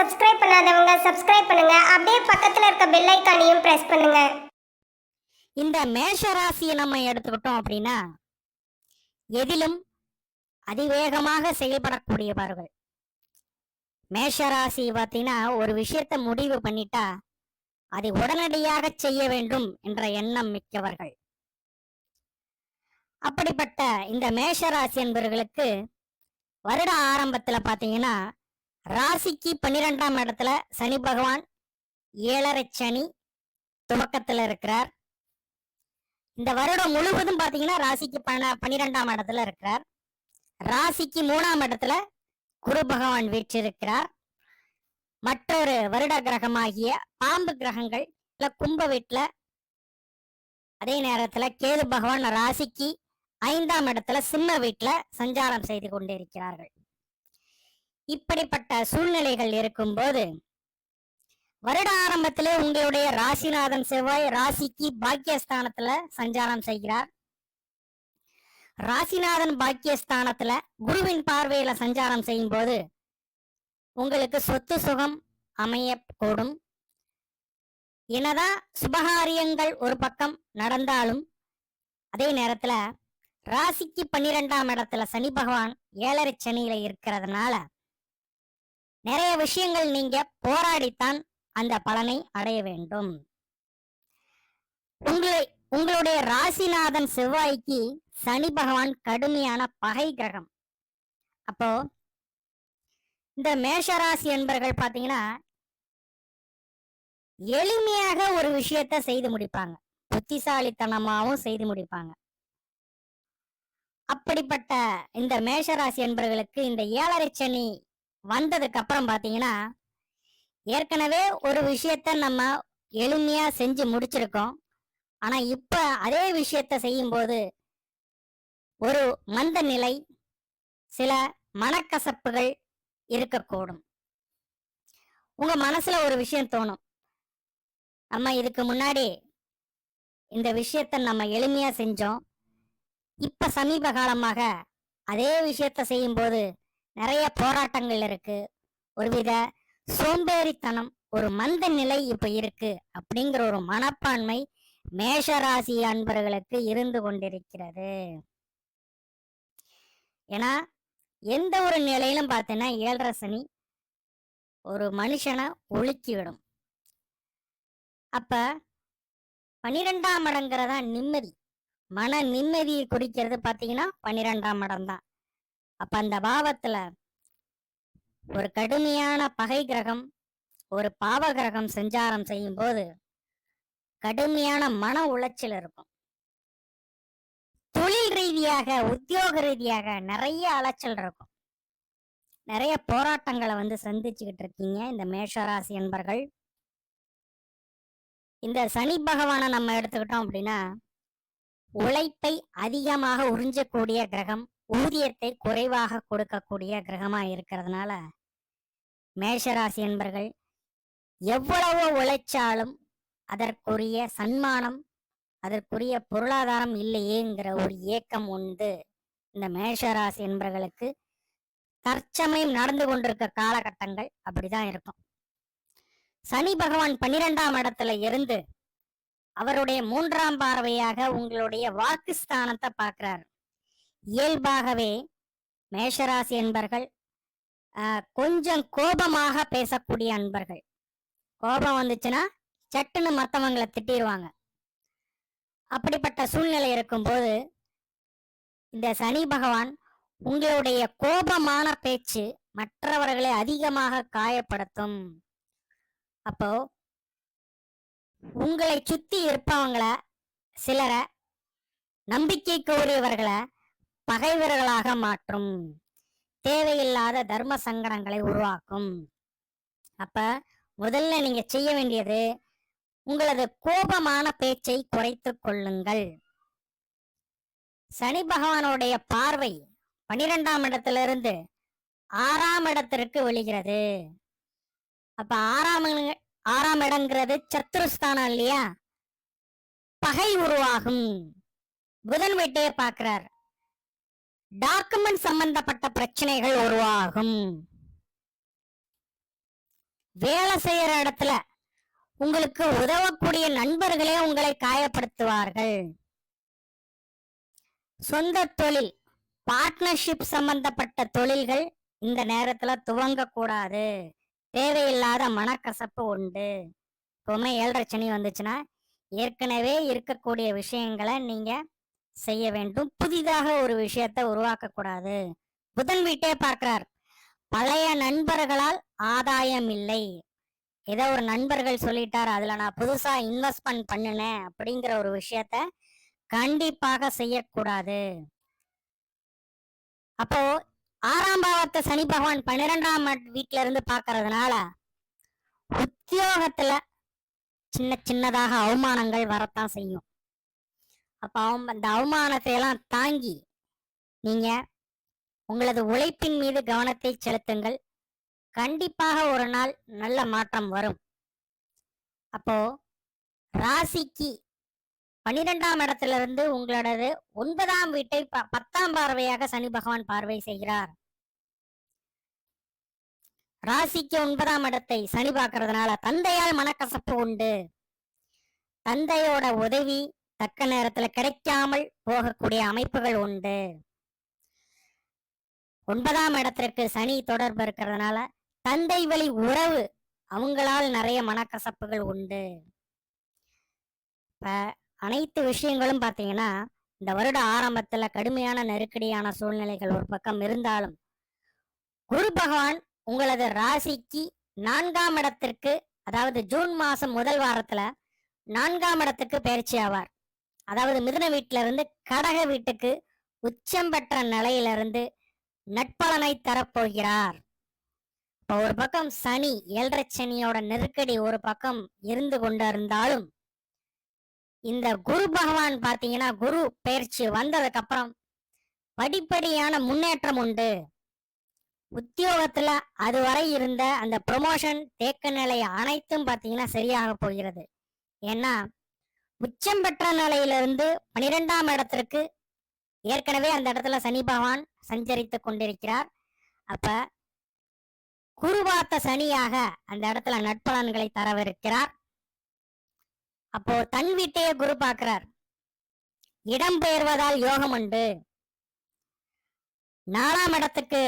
Subscribe பண்ணாதவங்க subscribe பண்ணுங்க. அப்படியே பக்கத்துல இருக்க பெல் ஐகானையும் பிரஸ் பண்ணுங்க. இந்த மேஷ ராசியை நம்ம எடுத்துக்கிட்டோம் அப்படின்னா எதிலும் அதிவேகமாக செயல்படக்கூடியவர்கள். மேஷ ராசி பார்த்தீங்கன்னா ஒரு விஷயத்தை முடிவு பண்ணிட்டா அதை உடனடியாக செய்ய வேண்டும் என்ற எண்ணம் மிக்கவர்கள். அப்படிப்பட்ட இந்த மேஷ ராசி என்பவர்களுக்கு வருட ஆரம்பத்துல பாத்தீங்கன்னா ராசிக்கு 12ஆம் இடத்துல சனி பகவான் 7.5 சனி துவக்கத்துல இருக்கிறார். இந்த வருடம் முழுவதும் பாத்தீங்கன்னா ராசிக்கு 12ஆம் இடத்துல இருக்கிறார். ராசிக்கு 3ஆம் இடத்துல குரு பகவான் வீற்றிருக்கிறார். மற்றொரு வருட கிரகமாகிய பாம்பு கிரகங்கள் கும்ப வீட்டுல, அதே நேரத்துல கேது பகவான் ராசிக்கு 5ஆம் இடத்துல சிம்ம வீட்டுல சஞ்சாரம் செய்து கொண்டிருக்கிறார்கள். இப்படிப்பட்ட சூழ்நிலைகள் இருக்கும்போது வருட ஆரம்பத்திலே உங்களுடைய ராசிநாதன் செவ்வாய் ராசிக்கு பாக்கியஸ்தானத்துல சஞ்சாரம் செய்கிறார். ராசிநாதன் பாக்கியஸ்தானத்துல குருவின் பார்வையில சஞ்சாரம் செய்யும் போது உங்களுக்கு சொத்து சுகம் அமையக்கூடும். என்னதான் சுபகாரியங்கள் ஒரு பக்கம் நடந்தாலும் அதே நேரத்துல ராசிக்கு 12ஆம் இடத்துல சனி பகவான் 7.5 சனியில இருக்கிறதுனால நிறைய விஷயங்கள் நீங்க போராடித்தான் அந்த பலனை அடைய வேண்டும். உங்களுடைய ராசிநாதன் செவ்வாய்க்கு சனி பகவான் கடுமையான பகை கிரகம். அப்போ இந்த மேஷராசி என்பர்கள் பாத்தீங்கன்னா எளிமையாக ஒரு விஷயத்த செய்து முடிப்பாங்க, புத்திசாலித்தனமாவும் செய்து முடிப்பாங்க. அப்படிப்பட்ட இந்த மேஷராசி என்பவர்களுக்கு இந்த 7.5 சனி வந்ததுக்கு அப்புறம் பாத்தீங்கன்னா ஏற்கனவே ஒரு விஷயத்த நம்ம எளிமையா செஞ்சு முடிச்சிருக்கோம். ஆனா இப்ப அதே விஷயத்த செய்யும் போது ஒரு மந்த நிலை, சில மனக்கசப்புகள் இருக்கக்கூடும். உங்க மனசுல ஒரு விஷயம் தோணும், நம்ம இதுக்கு முன்னாடி இந்த விஷயத்த நம்ம எளிமையா செஞ்சோம், இப்ப சமீப காலமாக அதே விஷயத்த செய்யும் போது நிறைய போராட்டங்கள் இருக்கு, ஒருவித சோம்பேறித்தனம், ஒரு மந்த நிலை இப்ப இருக்கு அப்படிங்கிற ஒரு மனப்பான்மை மேஷராசி அன்பர்களுக்கு இருந்து கொண்டிருக்கிறது. ஏன்னா எந்த ஒரு நிலையிலும் பார்த்தீங்கன்னா 7.5 சனி ஒரு மனுஷனை ஒழுக்கிவிடும். அப்ப 12ஆம் இடங்கிறதா நிம்மதி, மன நிம்மதியை குறிக்கிறது பார்த்தீங்கன்னா 12ஆம் இடம் தான். அப்ப அந்த பாவத்துல ஒரு கடுமையான பகை கிரகம், ஒரு பாவ கிரகம் சஞ்சாரம் செய்யும் போது கடுமையான மன உளைச்சல் இருக்கும். தொழில் ரீதியாக, உத்தியோக ரீதியாக நிறைய அலைச்சல் இருக்கும். நிறைய போராட்டங்களை சந்திச்சுக்கிட்டு இருக்கீங்க இந்த மேஷராசி என்பர்கள். இந்த சனி பகவானை நம்ம எடுத்துக்கிட்டோம் அப்படின்னா உழைப்பை அதிகமாக உறிஞ்சக்கூடிய கிரகம், ஊதியத்தை குறைவாக கொடுக்கக்கூடிய கிரகமா இருக்கிறதுனால மேஷராசி என்பர்கள் எவ்வளவோ உழைச்சாலும் அதற்குரிய சன்மானம், அதற்குரிய பொருளாதாரம் இல்லையேங்கிற ஒரு ஏக்கம் உண்டு இந்த மேஷராசி என்பர்களுக்கு. தற்சமயம் நடந்து கொண்டிருக்க காலகட்டங்கள் அப்படிதான் இருக்கும். சனி பகவான் 12ஆம் இடத்துல இருந்து அவருடைய 3ஆம் பார்வையாக உங்களுடைய வாக்குஸ்தானத்தை பார்க்கிறார். இயல்பாகவே மேஷராசி என்பர்கள் கொஞ்சம் கோபமாக பேசக்கூடிய அன்பர்கள். கோபம் வந்துச்சுன்னா சட்டுன்னு மற்றவங்களை திட்டிடுவாங்க. அப்படிப்பட்ட சூழ்நிலை இருக்கும்போது இந்த சனி பகவான் உங்களுடைய கோபமான பேச்சு மற்றவர்களை அதிகமாக காயப்படுத்தும். அப்போ உங்களை சுத்தி இருப்பவங்கள, சிலரை, நம்பிக்கைக்கு உரியவர்களை பகைவர்களாக மாற்றும், தேவையில்லாத தர்ம சங்கடங்களை உருவாக்கும். அப்ப முதல்ல நீங்க செய்ய வேண்டியது உங்களது கோபமான பேச்சை குறைத்துக் கொள்ளுங்கள். சனி பகவானுடைய பார்வை 12ஆம் இடத்திலிருந்து 6ஆம் இடத்திற்கு விழுகிறது. அப்ப 6ஆம் இடங்கிறது சத்துருஸ்தானம் இல்லையா, பகை உருவாகும். புதன் வீட்டையே பார்க்கிறார், டாக்குமெண்ட் சம்பந்தப்பட்ட பிரச்சனைகள் உருவாகும். வேலை செய்யற இடத்துல உங்களுக்கு உதவக்கூடிய நண்பர்களே உங்களை காயப்படுத்துவார்கள். சொந்த தொழில், பார்ட்னர்ஷிப் சம்பந்தப்பட்ட தொழில்கள் இந்த நேரத்துல துவங்க கூடாது. தேவையில்லாத மனக்கசப்பு உண்டு. எப்பவுமே 7.5 சனி வந்துச்சுன்னா ஏற்கனவே இருக்கக்கூடிய விஷயங்களை நீங்க செய்ய வேண்டும். புதிதாக ஒரு விஷயத்தை உருவாக்க கூடாது. புதன் வீட்டே பார்க்கிறார். பழைய நண்பர்களால் ஆதாயம் இல்லை. ஏதோ ஒரு நண்பர்கள் சொல்லிட்டார், அதுல நான் புதுசா இன்வெஸ்ட்மெண்ட் பண்ணினேன் அப்படிங்கிற ஒரு விஷயத்த கண்டிப்பாக செய்யக்கூடாது. அப்போ 6ஆம் பாவத்தை சனி பகவான் 12ஆம் வீட்டுல இருந்து பாக்குறதுனால உத்தியோகத்துல சின்ன சின்னதாக அவமானங்கள் வரத்தான் செய்யும். அப்ப அந்த அவமானத்தை எல்லாம் தாங்கி நீங்க உங்களது உழைப்பின் மீது கவனத்தை செலுத்துங்கள். கண்டிப்பாக ஒரு நாள் நல்ல மாற்றம் வரும். அப்போ ராசிக்கு 12ஆம் இடத்துல இருந்து உங்களோடது 9ஆம் வீட்டை 10ஆம் பார்வையாக சனி பகவான் பார்வை செய்கிறார். ராசிக்கு 9ஆம் இடத்தை சனி பார்க்கறதுனால தந்தையால் மனக்கசப்பு உண்டு. தந்தையோட உதவி தக்க நேரத்துல கிடைக்காமல் போகக்கூடிய அமைப்புகள் உண்டு. 9ஆம் இடத்திற்கு சனி தொடர்பு இருக்கிறதுனால தந்தை வழி உறவு அவங்களால் நிறைய மனக்கசப்புகள் உண்டு. இப்ப அனைத்து விஷயங்களும் பாத்தீங்கன்னா இந்த வருட ஆரம்பத்துல கடுமையான நெருக்கடியான சூழ்நிலைகள் ஒரு பக்கம் இருந்தாலும் குரு பகவான் உங்களது ராசிக்கு 4ஆம் இடத்திற்கு, அதாவது ஜூன் மாசம் முதல் வாரத்துல 4ஆம் இடத்துக்கு பயிற்சி ஆவார். அதாவது மிதுன வீட்டுல இருந்து கடக வீட்டுக்கு உச்சம் பெற்ற நிலையிலிருந்து நட்பலனை தரப்போகிறார். இப்போ ஒரு பக்கம் சனி 7.5 சனியோட நெருக்கடி ஒரு பக்கம் இருந்து கொண்டு இருந்தாலும் இந்த குரு பகவான் பாத்தீங்கன்னா குரு பயிற்சி வந்ததுக்கு அப்புறம் படிப்படியான முன்னேற்றம் உண்டு. உத்தியோகத்துல அதுவரை இருந்த அந்த ப்ரொமோஷன் தேக்க நிலை அனைத்தும் பாத்தீங்கன்னா சரியாக போகிறது. ஏன்னா உச்சம் பெற்ற நிலையிலிருந்து 12ஆம் இடத்திற்கு ஏற்கனவே அந்த இடத்துல சனி பகவான் சஞ்சரித்து கொண்டிருக்கிறார். அப்ப குருவாத்த சனியாக அந்த இடத்துல நட்பலன்களை தரவிருக்கிறார். அப்போ தன் வீட்டையே குரு பார்க்கிறார். இடம் பெயர்வதால் யோகம் உண்டு. 4ஆம் இடத்துக்கு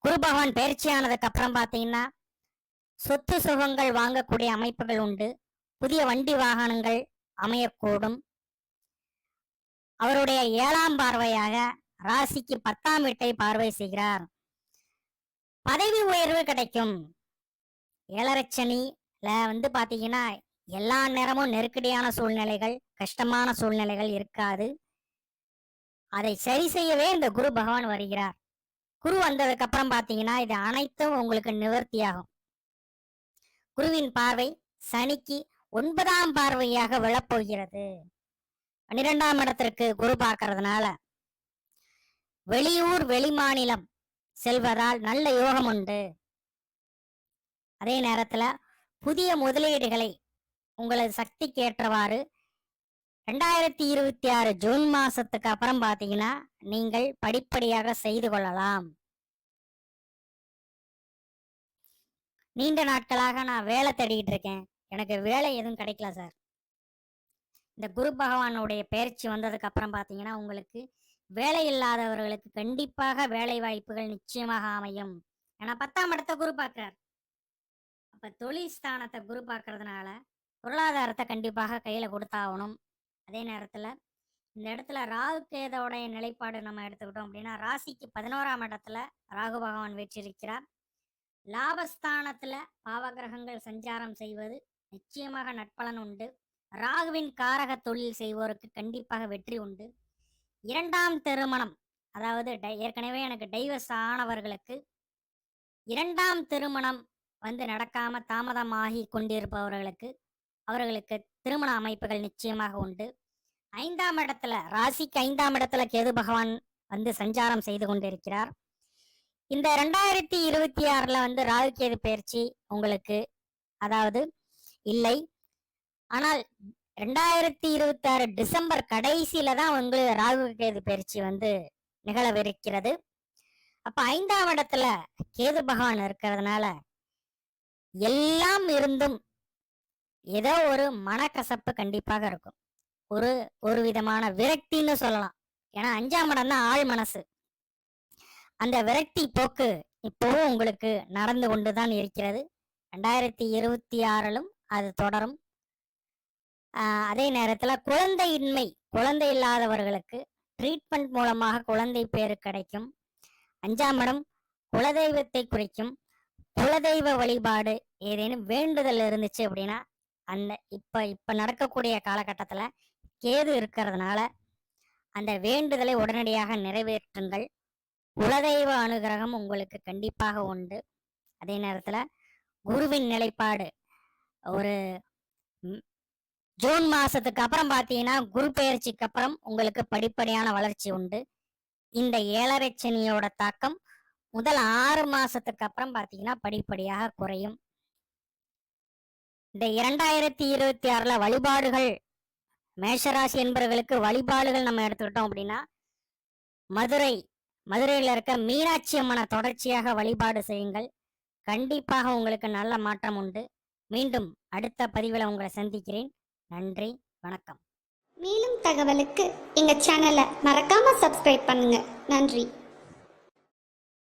குரு பகவான் பயிற்சியானதுக்கு அப்புறம் பாத்தீங்கன்னா சொத்து சுகங்கள் வாங்கக்கூடிய அமைப்புகள் உண்டு. புதிய வண்டி வாகனங்கள் அமையக்கூடும். அவருடைய 7ஆம் பார்வையாக ராசிக்கு 10ஆம் வீட்டை பார்வை செய்கிறார். பதவி உயர்வு கிடைக்கும். 7.5 சனில பாத்தீங்கன்னா எல்லா நேரமும் நெருக்கடியான சூழ்நிலைகள், கஷ்டமான சூழ்நிலைகள் இருக்காது. அதை சரி செய்யவே இந்த குரு பகவான் வருகிறார். குரு வந்ததுக்கு அப்புறம் பாத்தீங்கன்னா இது அனைத்தும் உங்களுக்கு நிவர்த்தியாகும். குருவின் பார்வை சனிக்கு 9ஆம் பார்வையாக விழப்போகிறது. 12ஆம் இடத்திற்கு குரு பார்க்கறதுனால வெளியூர் வெளிமாநிலம் செல்வதால் நல்ல யோகம் உண்டு. அதே நேரத்துல புதிய முதலீடுகளை உங்களது சக்திக்கு ஏற்றவாறு 2026 ஜூன் மாசத்துக்கு அப்புறம் பாத்தீங்கன்னா நீங்கள் படிப்படியாக செய்து கொள்ளலாம். நீண்ட நாட்களாக நான் வேலை தேடிட்டு இருக்கேன், எனக்கு வேலை எதுவும் கிடைக்கல சார். இந்த குரு பகவானுடைய பயிற்சி வந்ததுக்கு அப்புறம் பாத்தீங்கன்னா உங்களுக்கு வேலை இல்லாதவர்களுக்கு கண்டிப்பாக வேலை வாய்ப்புகள் நிச்சயமாக அமையும். ஏன்னா 10ஆம் இடத்தை குரு பார்க்கிறார். அப்ப தொழில் ஸ்தானத்தை குரு பார்க்கறதுனால பொருளாதாரத்தை கண்டிப்பாக கையில கொடுத்தாகணும். அதே நேரத்துல இந்த இடத்துல ராகு கேதோடைய நிலைப்பாடு நம்ம எடுத்துக்கிட்டோம் அப்படின்னா ராசிக்கு 11ஆம் இடத்துல ராகு பகவான் வீற்றிருக்கிறார். லாபஸ்தானத்துல பாவகிரகங்கள் சஞ்சாரம் செய்வது நிச்சயமாக நட்பலன் உண்டு. ராகுவின் காரக தொழில் செய்வோருக்கு கண்டிப்பாக வெற்றி உண்டு. 2ஆம் திருமணம், அதாவது ஏற்கனவே எனக்கு டைவர்ஸ் ஆனவர்களுக்கு 2ஆம் திருமணம் நடக்காம தாமதமாகி கொண்டிருப்பவர்களுக்கு அவர்களுக்கு திருமண அமைப்புகள் நிச்சயமாக உண்டு. 5ஆம் இடத்துல ராசிக்கு 5ஆம் இடத்துல கேது பகவான் சஞ்சாரம் செய்து கொண்டிருக்கிறார். இந்த 2026ல ராகு கேது பயிற்சி உங்களுக்கு அதாவது இல்லை. ஆனால் 2026 டிசம்பர் கடைசியில தான் உங்களுக்கு ராகு கேது பயிற்சி நிகழவிருக்கிறது. அப்ப 5ஆம் இடத்துல கேது பகவான் இருக்கிறதுனால எல்லாம் இருந்தும் ஏதோ ஒரு மனக்கசப்பு கண்டிப்பாக இருக்கும். ஒரு ஒரு விதமான விரக்தின்னு சொல்லலாம். ஏன்னா 5ஆம் இடம் தான் ஆழ் மனசு. அந்த விரக்தி போக்கு இப்பவும் உங்களுக்கு நடந்து கொண்டுதான் இருக்கிறது. 2026லும் அது தொடரும். அதே நேரத்துல குழந்தை இல்லாதவர்களுக்கு ட்ரீட்மெண்ட் மூலமாக குழந்தை பேரு கிடைக்கும். 5ஆம் இடம் குலதெய்வத்தை குறிக்கும். குலதெய்வ வழிபாடு ஏதேனும் வேண்டுதல் இருந்துச்சு அப்படின்னா, அந்த இப்ப நடக்கக்கூடிய காலகட்டத்துல கேது இருக்கிறதுனால அந்த வேண்டுதலை உடனடியாக நிறைவேற்றுங்கள். குலதெய்வ அனுகிரகம் உங்களுக்கு கண்டிப்பாக உண்டு. அதே நேரத்துல குருவின் நிலைப்பாடு ஒரு ஜூன் மாசத்துக்கு அப்புறம் பாத்தீங்கன்னா, குரு பெயர்ச்சிக்கு அப்புறம் உங்களுக்கு படிப்படியான வளர்ச்சி உண்டு. இந்த 7.5 சனியோட தாக்கம் முதல் 6 மாசத்துக்கு அப்புறம் பாத்தீங்கன்னா படிப்படியாக குறையும். இந்த 2026ல வழிபாடுகள், மேஷராசி என்பவர்களுக்கு வழிபாடுகள் நம்ம எடுத்துக்கிட்டோம் அப்படின்னா, மதுரையில இருக்க மீனாட்சி அம்மனை தொடர்ச்சியாக வழிபாடு செய்யுங்கள். கண்டிப்பாக உங்களுக்கு நல்ல மாற்றம் உண்டு. மீண்டும் அடுத்த பதிவில் உங்களை சந்திக்கிறேன். நன்றி, வணக்கம். மேலும் தகவலுக்கு எங்க சேனலை மறக்காம சப்ஸ்கிரைப் பண்ணுங்க. நன்றி.